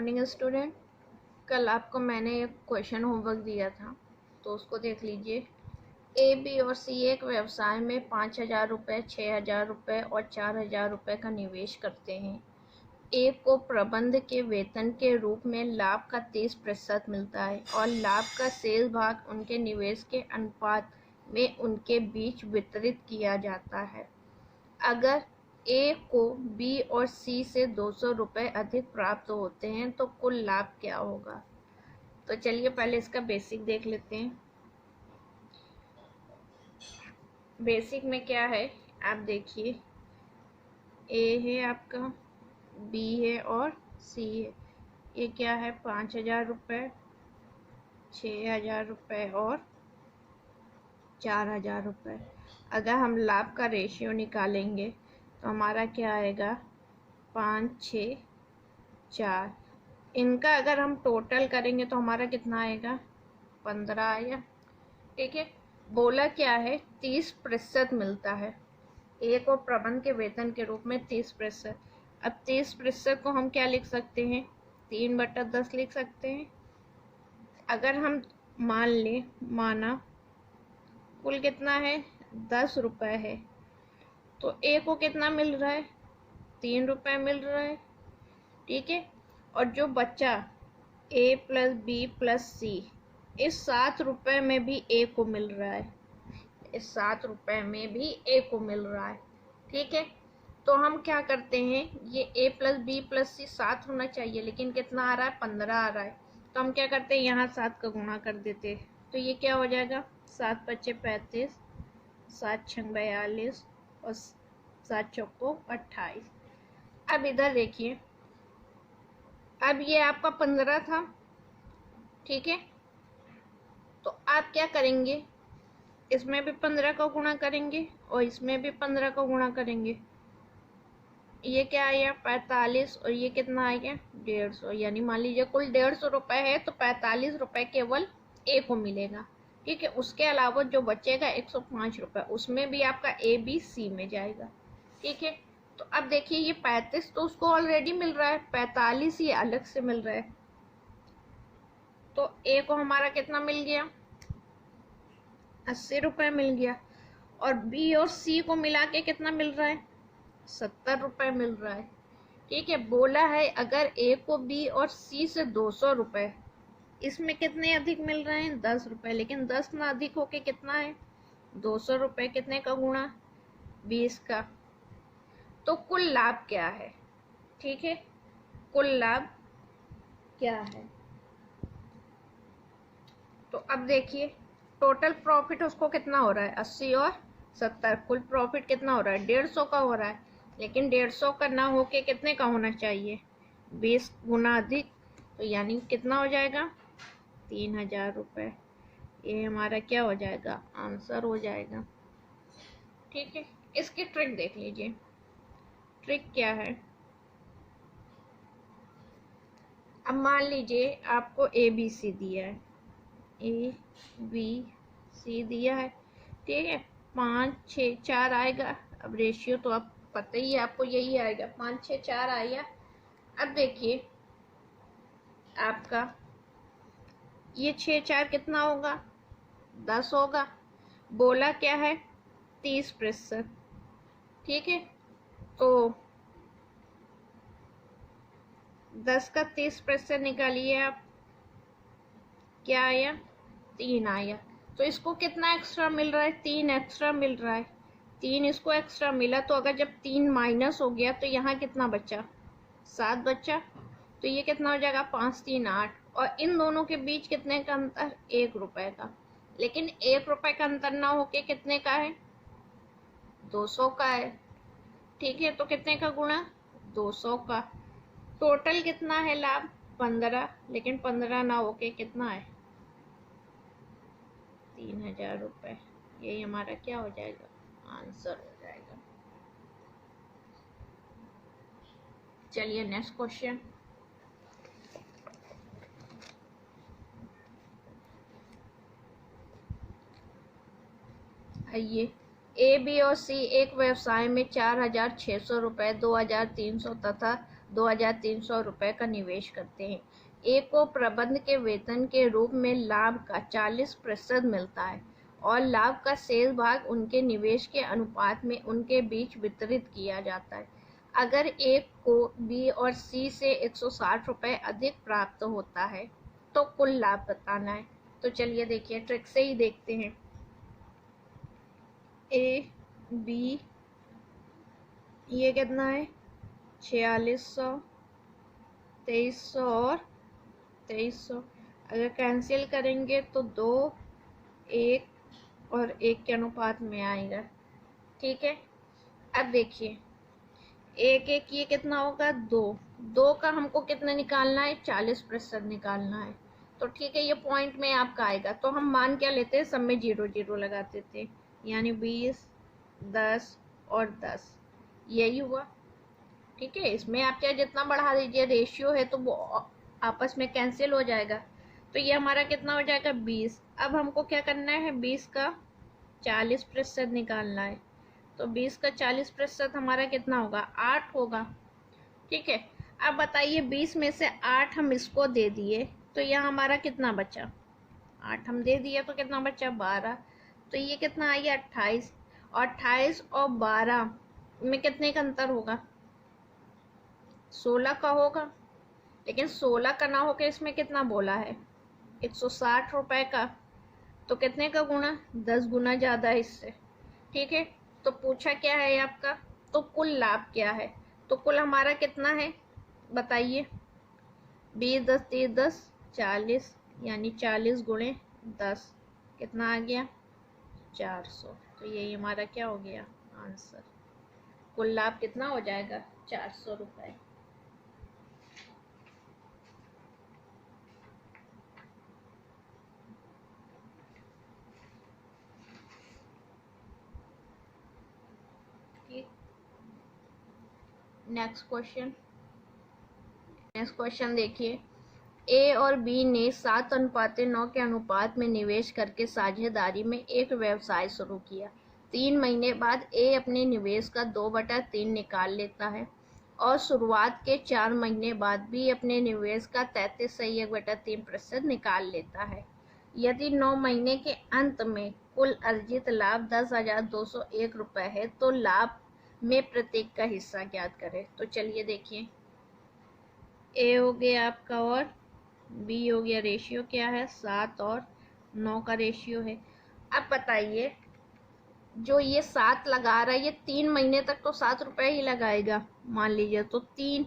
Morning student. कल आपको मैंने एक क्वेश्चन होमवर्क दिया था, तो उसको देख लीजिए। ए, बी और सी एक व्यवसाय में 5,000 रुपये, 6,000 रुपये और 4,000 रुपये का निवेश करते हैं। ए को प्रबंध के वेतन के रूप में लाभ का 30% मिलता है और लाभ का शेष भाग उनके निवेश के अनुपात में उनके बीच वितरित किया जाता है। अगर ए को बी और सी से 200 रुपये अधिक प्राप्त होते हैं तो कुल लाभ क्या होगा। तो चलिए पहले इसका बेसिक देख लेते हैं। बेसिक में क्या है आप देखिए, ए है आपका, बी है और सी है। ये क्या है, 5,000 रुपये, 6,000 रुपये और 4,000 रुपये। अगर हम लाभ का रेशियो निकालेंगे तो हमारा क्या आएगा, 5, 6, 4। इनका अगर हम टोटल करेंगे तो हमारा कितना आएगा, 15 आएगा। ठीक है, बोला क्या है, 30% मिलता है। ए को प्रबंध के वेतन के रूप में 30%। अब 30% को हम क्या लिख सकते हैं, 3/10 लिख सकते हैं। अगर हम मान लें, माना कुल कितना है, 10 रुपये है, तो ए को कितना मिल रहा है, 3 रुपये मिल रहा है। ठीक है, और जो बच्चा ए प्लस बी प्लस सी, इस 7 रुपये में भी ए को मिल रहा है, इस 7 रुपये में भी ए को मिल रहा है। ठीक है, तो हम क्या करते हैं, ये ए प्लस बी प्लस सी 7 होना चाहिए, लेकिन कितना आ रहा है, 15 आ रहा है। तो हम क्या करते हैं, यहाँ 7 का गुणा कर देते हैं। तो ये क्या हो जाएगा, 7 पच्चे 35, 7 छंग 42 और 7 चौको 28। अब इधर देखिए, अब ये आपका 15 था। ठीक है, तो आप क्या करेंगे, इसमें भी 15 का गुणा करेंगे और इसमें भी 15 का गुणा करेंगे। ये क्या आया, 45, और ये कितना आएगा, 150। यानी मान लीजिए कुल 150 रुपये है, तो 45 रुपये केवल ए को मिलेगा। ठीक है, उसके अलावा जो बचेगा 105 रुपये, उसमें भी आपका ए बी सी में जाएगा। ठीक है, तो अब देखिए ये 35 तो उसको ऑलरेडी मिल रहा है, 45 ये अलग से मिल रहा है। तो ए को हमारा कितना मिल गया, 80 रुपये मिल गया, और बी और सी को मिला के कितना मिल रहा है, 70 रुपये मिल रहा है। ठीक है, बोला है अगर ए को बी और सी से 200 रुपये, इसमें कितने अधिक मिल रहे हैं, 10 रुपये, लेकिन 10 ना अधिक होके कितना है, 200 रुपये। कितने का गुणा, 20 का। तो कुल लाभ क्या है, ठीक है, कुल लाभ क्या है। तो अब देखिए टोटल प्रॉफिट उसको कितना हो रहा है, 80 और 70। कुल प्रॉफिट कितना हो रहा है, 150 का हो रहा है, लेकिन 150 का ना होके कितने का होना चाहिए, 20 गुना अधिक। तो यानी कितना हो जाएगा, 3,000 रुपये। ये हमारा क्या हो जाएगा, आंसर हो जाएगा। ठीक है, इसकी ट्रिक देख लीजिए। ट्रिक क्या है, अब मान लीजिए आपको ए बी सी दिया है, ए बी सी दिया है। ठीक है, 5, 6, 4 आएगा। अब रेशियो तो आप पता ही है आपको, यही आएगा, 5, 6, 4 आएगा। अब देखिए आपका ये 6, 4 कितना होगा, 10 होगा। बोला क्या है, 30%। ठीक है, तो 10 का 30% निकालिए आप, क्या आया, 3 आया। तो इसको कितना एक्स्ट्रा मिल रहा है, 3 एक्स्ट्रा मिल रहा है। 3 इसको एक्स्ट्रा मिला, तो अगर जब 3 माइनस हो गया तो यहाँ कितना बचा, 7 बचा। तो ये कितना हो जाएगा, 5, 3, 8। और इन दोनों के बीच कितने का अंतर, 1 रुपये का। लेकिन 1 रुपये का अंतर ना होके कितने का है, 200 का है। ठीक है, तो कितने का गुणा, 200 का। टोटल कितना है लाभ, 15, लेकिन 15 ना होके कितना है, 3,000 रुपये। यही हमारा क्या हो जाएगा, आंसर हो जाएगा। चलिए नेक्स्ट क्वेश्चन। आइए, ए बी और सी एक व्यवसाय में 4,600 रुपये, 2,300 तथा 2,300 रुपये का निवेश करते हैं। ए को प्रबंध के वेतन के रूप में लाभ का 40% मिलता है और लाभ का शेष भाग उनके निवेश के अनुपात में उनके बीच वितरित किया जाता है। अगर ए को बी और सी से 160 रुपये अधिक प्राप्त होता है तो कुल लाभ बताना है। तो चलिए देखिए, ट्रिक से ही देखते हैं। ए बी, ये कितना है 4600, 2300 और 2300। अगर कैंसिल करेंगे तो 2, 1 और 1 के अनुपात में आएगा। ठीक है, अब देखिए 1 ये कितना होगा 2, 2 का हमको कितना निकालना है 40% निकालना है। तो ठीक है, ये पॉइंट में आपका आएगा। तो हम मान क्या लेते हैं, सब में 0 0 लगाते थे, यानी 20, 10 और 10, यही हुआ। ठीक है, इसमें आप चाहे जितना बढ़ा दीजिए, रेशियो है तो वो आपस में कैंसिल हो जाएगा। तो ये हमारा कितना हो जाएगा 20। अब हमको क्या करना है, 20 का 40% निकालना है। तो 20 का 40% हमारा कितना होगा 8 होगा। ठीक है, अब बताइए 20 में से 8 हम इसको दे दिए तो यह हमारा कितना बचा, 8 हम दे दिए तो कितना बचा 12। तो ये कितना आई 28, और 28 और 12 में कितने का अंतर होगा, 16 का होगा। लेकिन 16 का ना होकर इसमें कितना बोला है 160 रुपए का, तो कितने का गुणा, 10 गुना ज़्यादा है इससे। ठीक है, तो पूछा क्या है आपका, तो कुल लाभ क्या है। तो कुल हमारा कितना है बताइए, 20 10 30 10 40, यानी 40 गुणे 10 कितना आ गया 400। तो यही हमारा क्या हो गया आंसर। कुल लाभ कितना हो जाएगा 400 रुपये। नेक्स्ट क्वेश्चन देखिए, ए और बी ने 7:9 के अनुपात में निवेश करके साझेदारी में एक व्यवसाय शुरू किया। 3 महीने बाद ए अपने निवेश का 2/3 निकाल लेता है और शुरुआत के 4 महीने बाद बी अपने निवेश का 33.3% निकाल लेता है। यदि 9 महीने के अंत में कुल अर्जित लाभ 10,201 रुपये है तो लाभ में प्रत्येक का हिस्सा ज्ञात करें। तो चलिए देखिए, ए हो गया आपका और बी हो गया, रेशियो क्या है 7 और 9 का रेशियो है। अब बताइए, जो ये 7 लगा रहा है ये 3 महीने तक तो 7 रुपये ही लगाएगा मान लीजिए। तो 3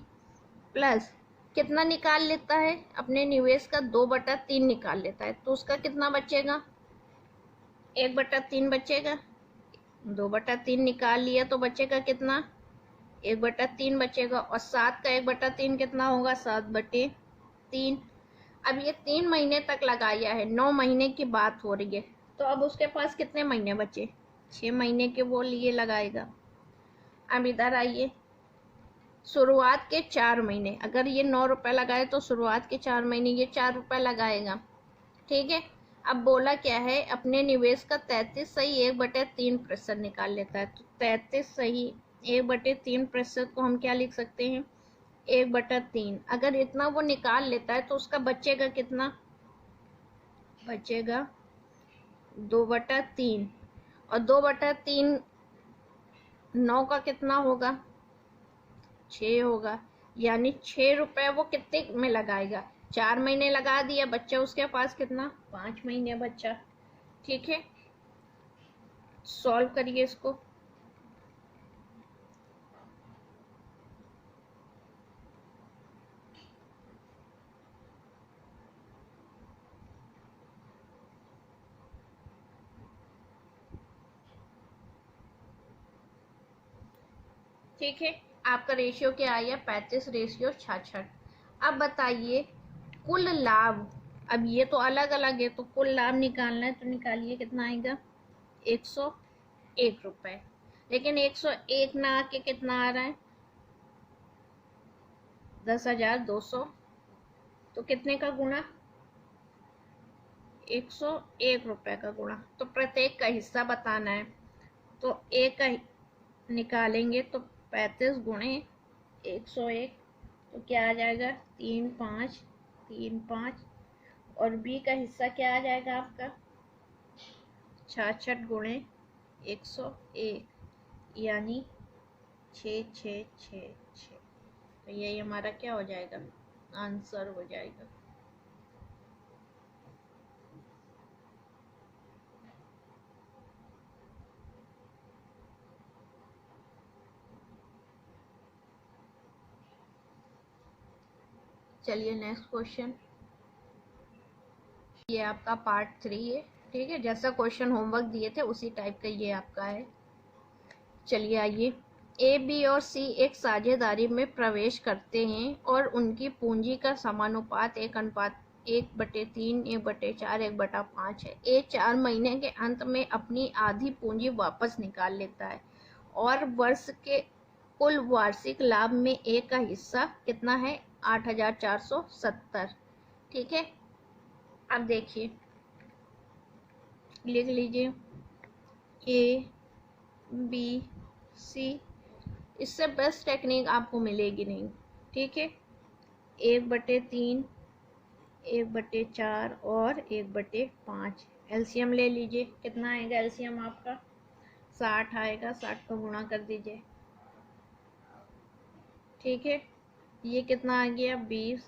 प्लस कितना निकाल लेता है, अपने निवेश का 2/3 निकाल लेता है। तो उसका कितना बचेगा 1/3 बचेगा। 2/3 निकाल लिया तो बचेगा कितना 1/3 बचेगा, और 7 का 1/3 कितना होगा 7/3। अब ये 3 महीने तक लगाया है, 9 महीने की बात हो रही है। तो अब उसके पास कितने महीने बचे, 6 महीने के वो लिए लगाएगा। अब इधर आइए, शुरुआत के 4 महीने, अगर ये 9 रुपये लगाए तो शुरुआत के 4 महीने ये 4 रुपये लगाएगा। ठीक है, अब बोला क्या है, अपने निवेश का 33 सही 1/3% निकाल लेता है। तो 33 सही 1/3% को हम क्या लिख सकते हैं 1/3। अगर इतना वो निकाल लेता है तो उसका बचेगा कितना, बचेगा 2/3, और 2/3 9 का कितना होगा 6 होगा, यानी 6 रुपये वो कितने में लगाएगा, 4 महीने लगा दिया, बच्चा उसके पास कितना 5 महीने बच्चा। ठीक है, सॉल्व करिए इसको। ठीक है, आपका रेशियो क्या आया 35 रेशियो 66। अब बताइए कुल लाभ, अब ये तो अलग अलग है तो कुल लाभ निकालना है तो निकालिए कितना आएगा 101 रुपये। लेकिन 101 ना आके कितना आ रहा है 10,200। तो कितने का गुणा 101 रुपये का गुणा, तो प्रत्येक का हिस्सा बताना है। तो एक का निकालेंगे तो 35 गुणे 101, तो क्या आ जाएगा 3 5 3 5, और बी का हिस्सा क्या आ जाएगा आपका 66 गुणे 101, यानी 6666। तो यही हमारा क्या हो जाएगा, आंसर हो जाएगा। चलिए नेक्स्ट क्वेश्चन, ये आपका पार्ट 3 है। ठीक है, जैसा क्वेश्चन होमवर्क दिए थे उसी टाइप का ये आपका है। चलिए आइए, ए बी और सी एक साझेदारी में प्रवेश करते हैं और उनकी पूंजी का समानुपात 1:3, 1/4, 1/5 है। ए 4 महीने के अंत में अपनी आधी पूंजी वापस निकाल लेता है और वर्ष के कुल वार्षिक लाभ में ए का हिस्सा कितना है 8,470। ठीक है, अब देखिए, लिख लीजिए ए बी सी, इससे बेस्ट टेक्निक आपको मिलेगी नहीं। ठीक है, 1/3, 1/4 और 1/5, एलसीएम ले लीजिए। कितना आएगा एलसीएम आपका 60 आएगा, 60 का गुणा कर दीजिए। ठीक है, ये कितना आ गया 20,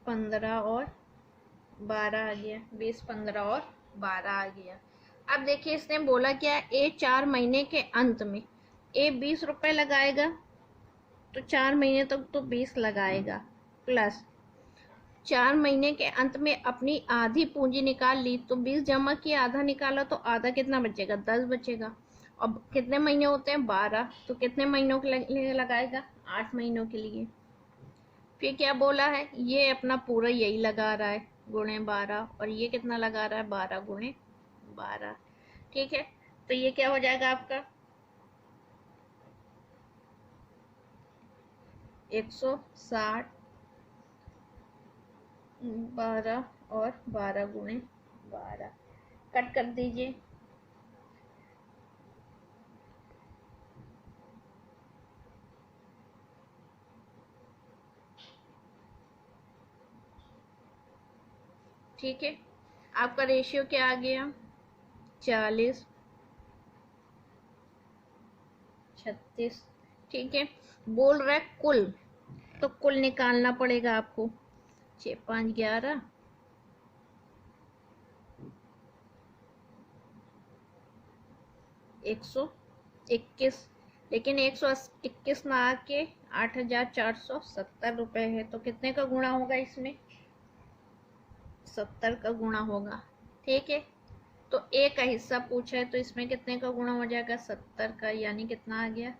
15 और 12 आ गया, 20, 15 और 12 आ गया। अब देखिए, इसने बोला क्या, ए 4 महीने के अंत में ए 20 रुपए लगाएगा, तो 4 महीने तक तो 20 लगाएगा, प्लस 4 महीने के अंत में अपनी आधी पूंजी निकाल ली, तो 20 जमा किया, आधा निकाला, तो आधा कितना बचेगा 10 बचेगा। अब कितने महीने होते हैं 12, तो कितने महीनों के लिए लगाएगा 8 महीनों के लिए। फिर क्या बोला है, ये अपना पूरा यही लगा रहा है गुणे 12, और ये कितना लगा रहा है 12 गुणे 12। ठीक है, तो ये क्या हो जाएगा आपका 160, 12 और 12 गुणे 12, कट कर दीजिए। ठीक है, आपका रेशियो क्या आ गया 40, 36। ठीक है, बोल रहा है कुल, तो कुल निकालना पड़ेगा आपको, 6 5 11, 121, लेकिन 121 ना आके 8,470 रुपए है, तो कितने का गुणा होगा इसमें 70 का गुणा होगा। ठीक है, तो ए का हिस्सा पूछा है, तो इसमें कितने का गुणा हो जाएगा 70 का, यानी कितना आ गया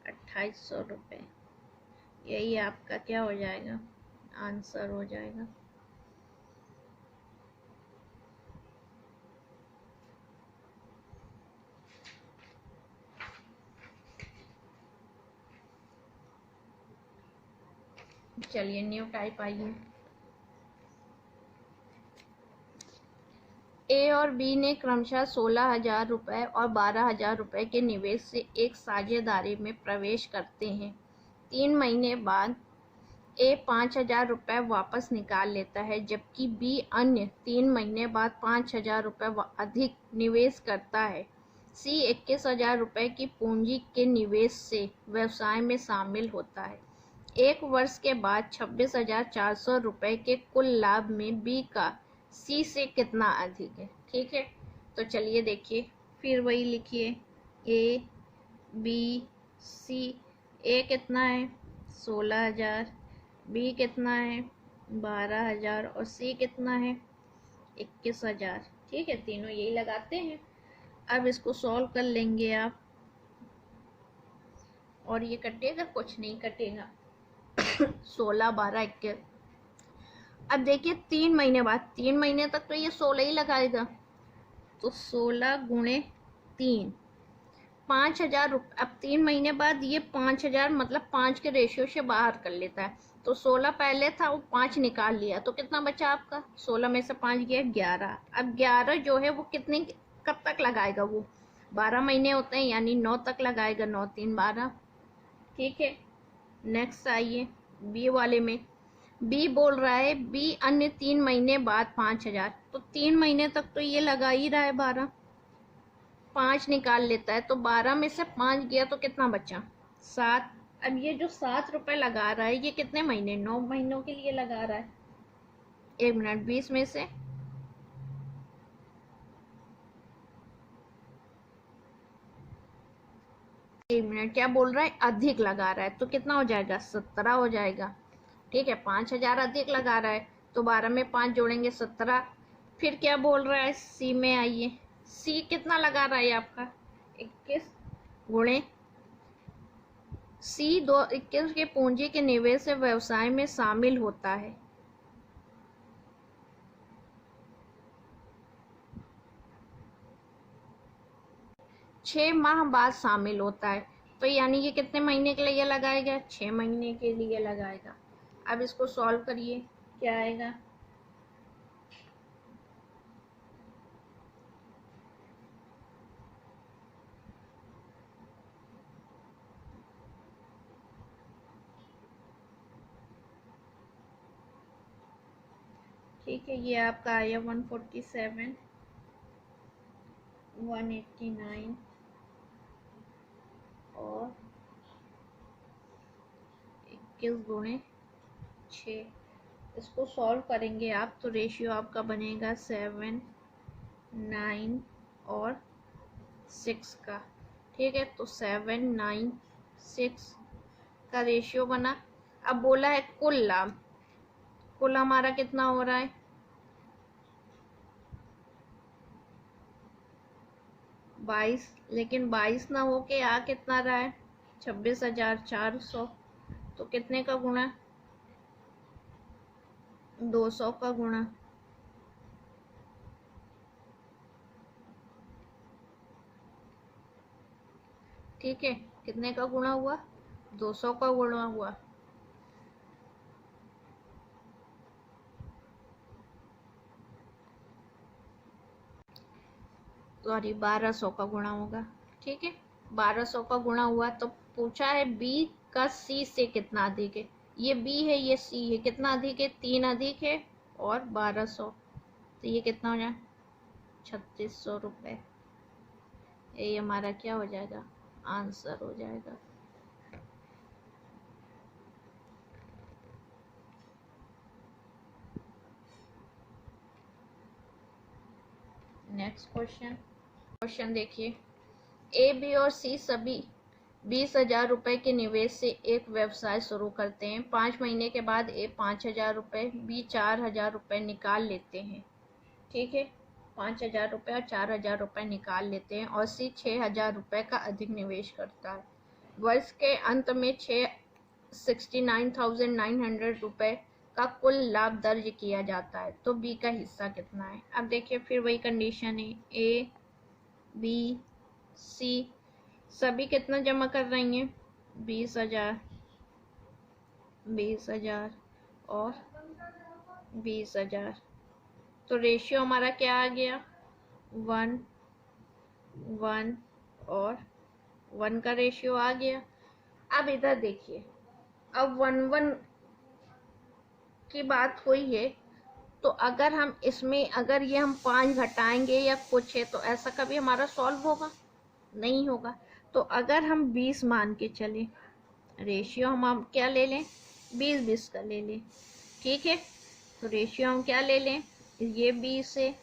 2,800 रुपये। यही आपका क्या हो जाएगा, आंसर हो जाएगा। चलिए न्यू टाइप आइए, ए और बी ने क्रमशः 16,000 रुपये और 12,000 रुपये के निवेश से एक साझेदारी में प्रवेश करते हैं। 3 महीने बाद ए 5,000 रुपये वापस निकाल लेता है, जबकि बी अन्य 3 महीने बाद 5,000 रुपये अधिक निवेश करता है। सी 21,000 रुपये की पूंजी के निवेश से व्यवसाय में शामिल होता है। 1 वर्ष के बाद 26,400 रुपये के कुल लाभ में बी का सी से कितना अधिक है। ठीक है, तो चलिए देखिए, फिर वही लिखिए ए बी सी। ए कितना है 16,000, बी कितना है 12,000 और सी कितना है 21,000। ठीक है, तीनों यही लगाते हैं। अब इसको सॉल्व कर लेंगे आप, और ये कटेगा, कुछ नहीं कटेगा 16, 12, 21। अब देखिए 3 महीने बाद, 3 महीने तक तो ये 16 ही लगाएगा, तो 16 गुणे 3, 5,000 रुपये। अब 3 महीने बाद ये 5,000 मतलब 5 के रेशियो से बाहर कर लेता है, तो 16 पहले था, वो 5 निकाल लिया, तो कितना बचा आपका 16 में से 5 गया 11। अब 11 जो है वो कितने कब तक लगाएगा, वो 12 महीने होते हैं, यानी 9 तक लगाएगा, 9 3 12। ठीक है, नेक्स्ट आइए बी वाले में। बी बोल रहा है बी अन्य 3 महीने बाद 5,000, तो 3 महीने तक तो ये लगा ही रहा है 12, 5 निकाल लेता है तो 12 में से 5 गया तो कितना बचा, 7। अब ये जो 7 रुपए लगा रहा है ये कितने महीने, 9 महीनों के लिए लगा रहा है। 1 मिनट, 20 में से 1 मिनट, क्या बोल रहा है, अधिक लगा रहा है तो कितना हो जाएगा, 17 हो जाएगा। ठीक है, 5,000 अधिक लगा रहा है तो 12 में 5 जोड़ेंगे 17। फिर क्या बोल रहा है, सी में आइए। सी कितना लगा रहा है आपका, 21 गुणे सी 21 के पूंजी के निवेश से व्यवसाय में शामिल होता है। छह माह बाद शामिल होता है, तो यानी ये कितने महीने के लिए लगाएगा, 6 महीने के लिए लगाएगा। अब इसको सॉल्व करिए, क्या आएगा, ठीक है, ये आपका आया 147, 189 और 21 गुणे 6। इसको सॉल्व करेंगे आप तो रेशियो आपका बनेगा 7, 9 और 6 का। ठीक है, तो 7, 9, 6 का रेशियो बना। अब बोला है कुल लाभ, कुल हमारा कितना हो रहा है, 22, लेकिन 22 ना हो के आ कितना रहा है, 26,400। तो कितने का गुणा, 200 का गुणा। ठीक है, कितने का गुणा हुआ, 200 का गुणा हुआ। सॉरी, 1200 का गुणा होगा। ठीक है, 1200 का गुणा हुआ तो पूछा है बी का सी से कितना अधिक है। ये बी है, ये सी है, कितना अधिक है, 3 अधिक है और 1200, तो ये कितना हो जाए, 3600 रुपये। ये हमारा क्या हो जाएगा, आंसर हो जाएगा। नेक्स्ट क्वेश्चन, क्वेश्चन देखिए, ए बी और सी सभी 20,000 रुपए के निवेश से एक व्यवसाय शुरू करते हैं। 5 महीने के बाद ए 5,000 रुपए, बी 4,000 रुपए निकाल लेते हैं। ठीक है, 5,000 रुपए और 4,000 रुपए निकाल लेते हैं और सी 6,000 रुपए का अधिक निवेश करता है। वर्ष के अंत में 69,900 रुपए का कुल लाभ दर्ज किया जाता है, तो बी का हिस्सा कितना है। अब देखिए फिर वही कंडीशन है, ए बी सी सभी कितना जमा कर रही हैं, 20,000, 20,000 और 20,000। तो रेशियो हमारा क्या आ गया, 1, 1 और 1 का रेशियो आ गया। अब इधर देखिए, अब 1, 1 की बात हुई है, तो अगर हम इसमें अगर ये हम 5 घटाएंगे या कुछ है तो ऐसा कभी हमारा सॉल्व होगा, नहीं होगा। तो अगर हम 20 मान के चले, रेशियो हम क्या ले लें, 20-20 का ले लें। ठीक है, तो रेशियो हम क्या ले लें, ये 20 है,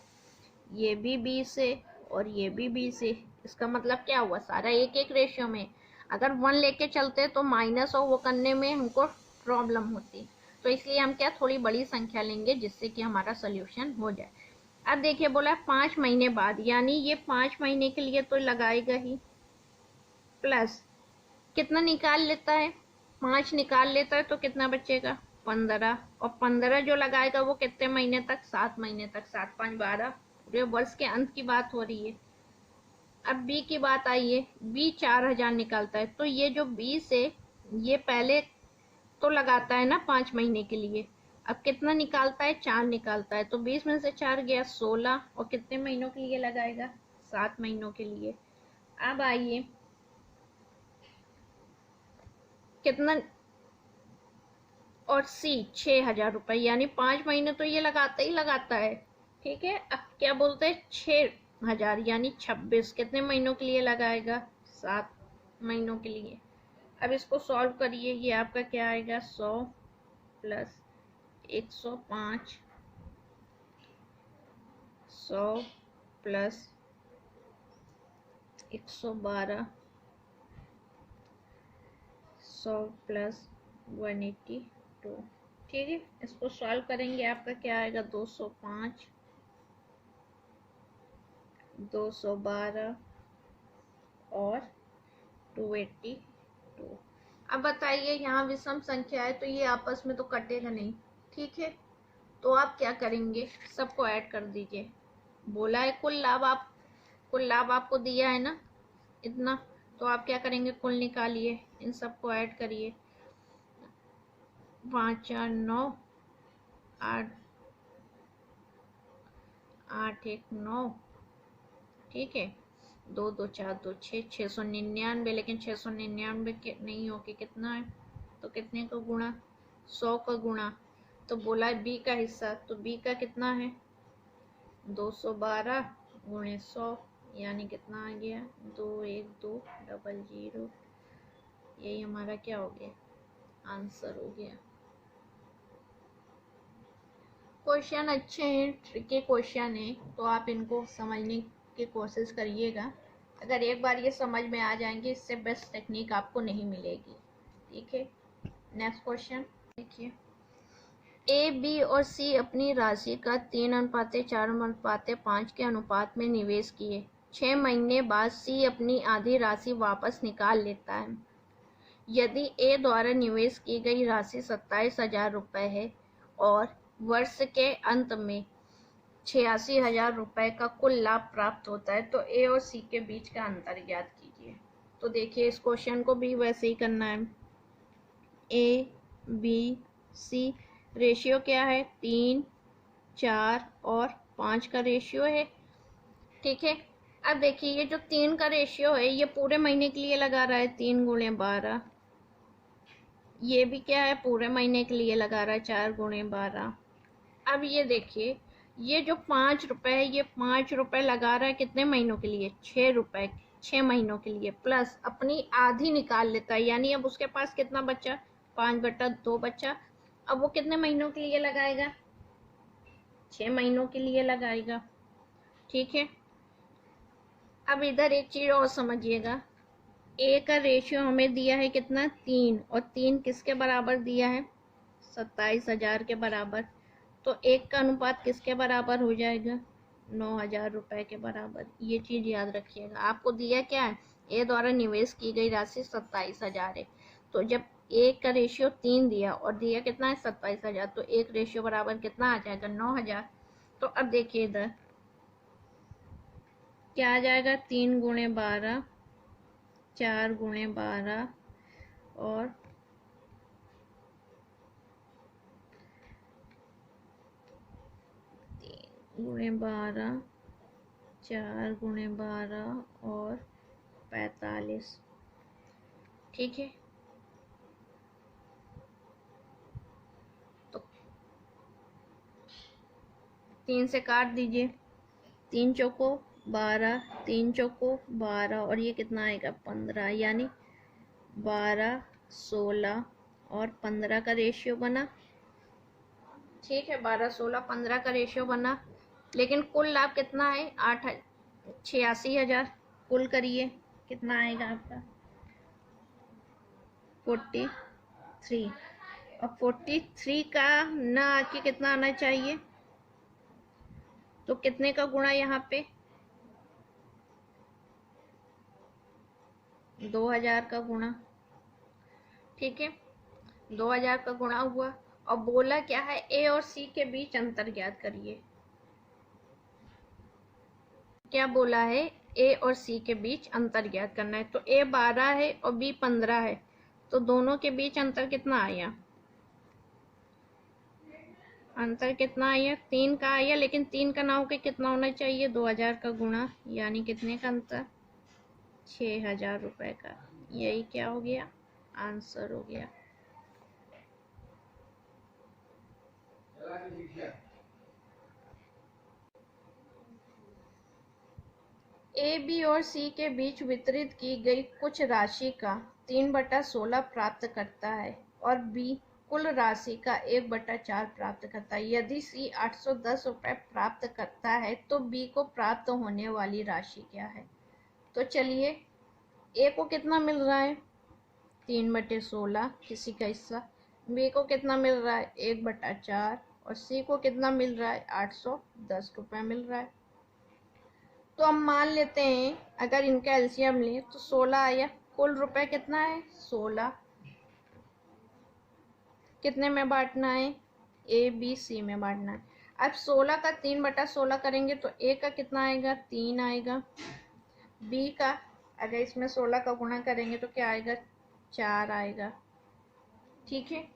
ये भी 20 है और ये भी 20 है। इसका मतलब क्या हुआ, सारा एक एक रेशियो में। अगर 1 लेके चलते तो माइनस और वो करने में हमको प्रॉब्लम होती, तो इसलिए हम क्या थोड़ी बड़ी संख्या लेंगे जिससे कि हमारा सोल्यूशन हो जाए। अब देखिए बोला 5 महीने बाद, यानी ये 5 महीने के लिए तो लगाएगा ही, प्लस कितना निकाल लेता है, 5 निकाल लेता है तो कितना बचेगा, 15। और 15 जो लगाएगा वो कितने महीने तक, 7 महीने तक, 7, 5, 12, पूरे वर्ष के अंत की बात हो रही है। अब बी की बात आई है, बी 4,000 निकालता है, तो ये जो 20 है ये पहले तो लगाता है ना 5 महीने के लिए। अब कितना निकालता है, 4 निकालता है, तो 20 में से 4 गया 16, और कितने महीनों के लिए लगाएगा, 7 महीनों के लिए। अब आइए, कितना और सी 6,000 रुपये, यानी 5 महीने तो ये लगाता ही लगाता है। ठीक है, अब क्या बोलते हैं 6,000 यानी 26 कितने महीनों के लिए लगाएगा, 7 महीनों के लिए। अब इसको सॉल्व करिए, ये आपका क्या आएगा 100 प्लस 105, 100 प्लस 112, 100 प्लस 182। ठीक है, इसको सॉल्व करेंगे, आपका क्या आएगा 205, 212 और 282। अब बताइए, यहाँ विषम संख्या है तो ये आपस में तो कटेगा नहीं। ठीक है, तो आप क्या करेंगे, सबको ऐड कर दीजिए। बोला है कुल लाभ आपको दिया है ना इतना, तो आप क्या करेंगे, कुल निकालिए, इन सबको ऐड करिए। 5 4 9, 8 8 1 9, ठीक है, 2 2 4 2 6, 699, लेकिन 699 नहीं होके कितना है, तो कितने का गुणा, 100 का गुणा। तो बोला है बी का हिस्सा, तो बी का कितना है 212 गुणे 100, यानी कितना आ गया 21200। यही हमारा क्या हो गया, आंसर हो गया। क्वेश्चन अच्छे हैं, ट्रिकी क्वेश्चन है, तो आप इनको समझने की कोशिश करिएगा। अगर एक बार ये समझ में आ जाएंगे, इससे बेस्ट टेक्निक आपको नहीं मिलेगी। ठीक है, नेक्स्ट क्वेश्चन देखिए। ए, बी और सी अपनी राशि का 3:4:5 के अनुपात में निवेश किए। 6 महीने बाद सी अपनी आधी राशि वापस निकाल लेता है। यदि ए द्वारा निवेश की गई राशि 27,000 रुपये है और वर्ष के अंत में 86,000 रुपये का कुल लाभ प्राप्त होता है, तो ए और सी के बीच का अंतर ज्ञात कीजिए। तो देखिए, इस क्वेश्चन को भी वैसे ही करना है। ए, बी, सी, रेशियो क्या है 3 4 और 5 का रेशियो है। ठीक है, अब देखिए, ये जो 3 का रेशियो है ये पूरे महीने के लिए लगा रहा है, 3 गुणे 12। ये भी क्या है, पूरे महीने के लिए लगा रहा है, 4 गुणे 12। अब ये देखिए, ये जो 5 रुपए है, ये 5 रुपए लगा रहा है कितने महीनों के लिए, 6 रुपए, 6 महीनों के लिए, प्लस अपनी आधी निकाल लेता है, यानी अब उसके पास कितना बचा, 5/2 बचा। अब वो कितने महीनों के लिए लगाएगा, 6 महीनों के लिए लगाएगा। ठीक है, अब इधर एक चीज और समझिएगा, ए का रेशियो हमें दिया है कितना 3, और 3 किसके बराबर दिया है 27,000 के बराबर। तो एक का अनुपात किसके बराबर हो जाएगा 9,000 रुपए के बराबर। ये चीज याद रखिएगा, आपको दिया क्या है, ए द्वारा निवेश की गई राशि 27,000 है, तो जब एक का रेशियो 3 दिया और दिया कितना है 27,000, तो एक रेशियो बराबर कितना आ जाएगा 9,000। तो अब देखिए इधर क्या आ जाएगा, 3 गुणे 12, 4 गुणे 12 और 3 गुणे 12, 4 गुणे 12 और 45। ठीक है, तो 3 से काट दीजिए, 3 चौको 12, 3 चौको 12 और ये कितना आएगा 15, यानी 12, 16 और 15 का रेशियो बना। ठीक है, 12, 16, 15 का रेशियो बना, लेकिन कुल लाभ कितना है 86,000। कुल करिए कितना आएगा आपका 43, और 43 का ना आके कितना आना चाहिए, तो कितने का गुणा यहाँ पे 2,000 का गुणा। ठीक है, 2,000 का गुणा हुआ, और बोला क्या है ए और सी के बीच अंतर ज्ञात करिए। क्या बोला है, ए और सी के बीच अंतर ज्ञात करना है, तो ए 12 है और बी 15 है, तो दोनों के बीच अंतर कितना आया, अंतर कितना आया 3 का आया, लेकिन 3 का ना होकर कितना होना चाहिए 2,000 का गुणा, यानी कितने का अंतर 6,000 रुपए का। यही क्या हो गया, आंसर हो गया। ए, बी और सी के बीच वितरित की गई कुछ राशि का 3/16 प्राप्त करता है और बी कुल राशि का 1/4 प्राप्त करता है। यदि सी 810 रुपये प्राप्त करता है तो बी को प्राप्त होने वाली राशि क्या है? तो चलिए, ए को कितना मिल रहा है? 3/16 किसी का हिस्सा। बी को कितना मिल रहा है? 1/4। और सी को कितना मिल रहा है? 810 रुपये मिल रहा है। तो हम मान लेते हैं अगर इनका एलसीएम लें तो 16 आया। कुल रुपए कितना है? 16। कितने में बांटना है? ए, बी, सी में बांटना है। अब 16 का 3/16 करेंगे तो ए का कितना आएगा? 3 आएगा। बी का अगर इसमें 16 का गुणा करेंगे तो क्या आएगा? 4 आएगा। ठीक है।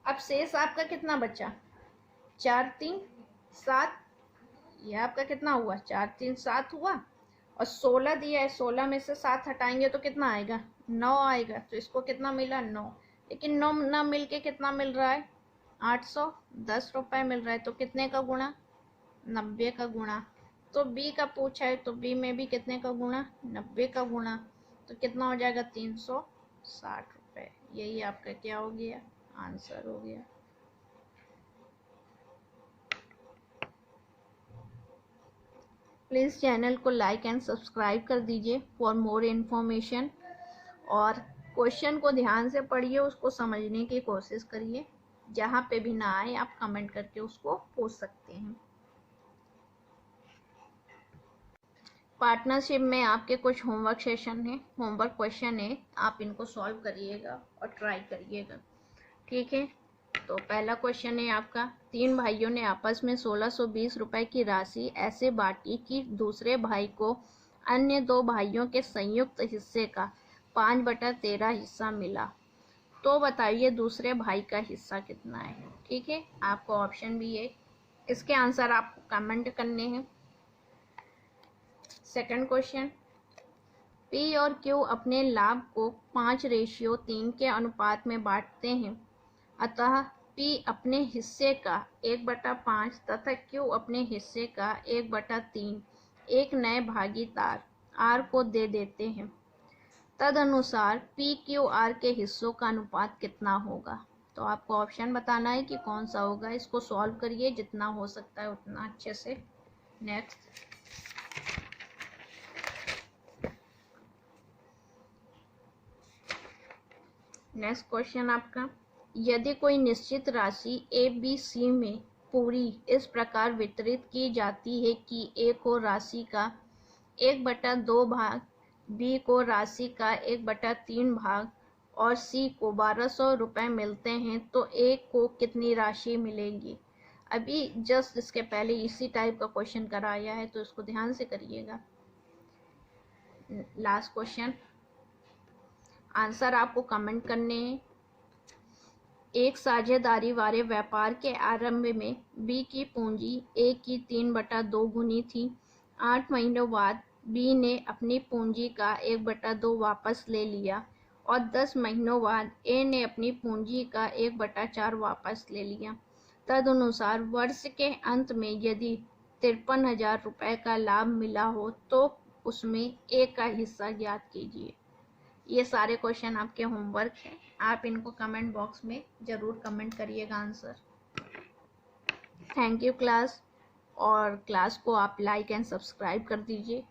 अब शेष आपका कितना बचा? 4 3 7। ये आपका कितना हुआ? 4 3 7 हुआ। और 16 दिया है, 16 में से 7 हटाएंगे तो कितना आएगा? 9 आएगा। तो इसको कितना मिला? 9। लेकिन 9 ना मिल के कितना मिल रहा है? 810 रुपये मिल रहा है। तो कितने का गुणा? 90 का गुणा। तो बी का पूछा है तो बी में भी कितने का गुणा? 90 का गुणा। तो कितना हो जाएगा? 360 रुपये। यही आपका क्या हो गया? आंसर हो गया। प्लीज़ चैनल को लाइक एंड सब्सक्राइब कर दीजिए फॉर मोर इन्फॉर्मेशन। और क्वेश्चन को ध्यान से पढ़िए, उसको समझने की कोशिश करिए। जहाँ पे भी ना आए आप कमेंट करके उसको पूछ सकते हैं। पार्टनरशिप में आपके कुछ होमवर्क सेशन है, होमवर्क क्वेश्चन है, आप इनको सॉल्व करिएगा और ट्राई करिएगा। ठीक है। तो पहला क्वेश्चन है आपका, 3 भाइयों ने आपस में 1620 रुपए की राशि ऐसे बांटी कि दूसरे भाई को अन्य 2 भाइयों के संयुक्त हिस्से का 5/13 हिस्सा मिला। तो बताइए दूसरे भाई का हिस्सा कितना है? ठीक है। आपको ऑप्शन भी है, इसके आंसर आपको कमेंट करने हैं। सेकंड क्वेश्चन, पी और क्यू अपने लाभ को 5:3 के अनुपात में बांटते हैं। अतः पी अपने हिस्से का 1/5 तथा क्यू अपने हिस्से का 1/3 एक नए भागीदार आर को दे देते हैं। तदनुसार पी क्यू आर के हिस्सों का अनुपात कितना होगा? तो आपको ऑप्शन बताना है कि कौन सा होगा। इसको सॉल्व करिए जितना हो सकता है उतना अच्छे से। नेक्स्ट क्वेश्चन आपका, यदि कोई निश्चित राशि ए बी सी में पूरी इस प्रकार वितरित की जाती है कि ए को राशि का 1/2 भाग, बी को राशि का 1/3 भाग और सी को 1200 रुपये मिलते हैं, तो ए को कितनी राशि मिलेगी? अभी जस्ट इसके पहले इसी टाइप का क्वेश्चन कराया है, तो इसको ध्यान से करिएगा। लास्ट क्वेश्चन, आंसर आपको कमेंट करने हैं। एक साझेदारी वाले व्यापार के आरंभ में बी की पूंजी ए की 3/2 गुनी थी। 8 महीनों बाद बी ने अपनी पूंजी का 1/2 वापस ले लिया और 10 महीनों बाद ए ने अपनी पूंजी का 1/4 वापस ले लिया। तदनुसार वर्ष के अंत में यदि 53,000 रुपये का लाभ मिला हो तो उसमें ए का हिस्सा ज्ञात कीजिए। ये सारे क्वेश्चन आपके होमवर्क हैं, आप इनको कमेंट बॉक्स में ज़रूर कमेंट करिएगा आंसर। Thank you class. और क्लास को आप लाइक एंड सब्सक्राइब कर दीजिए।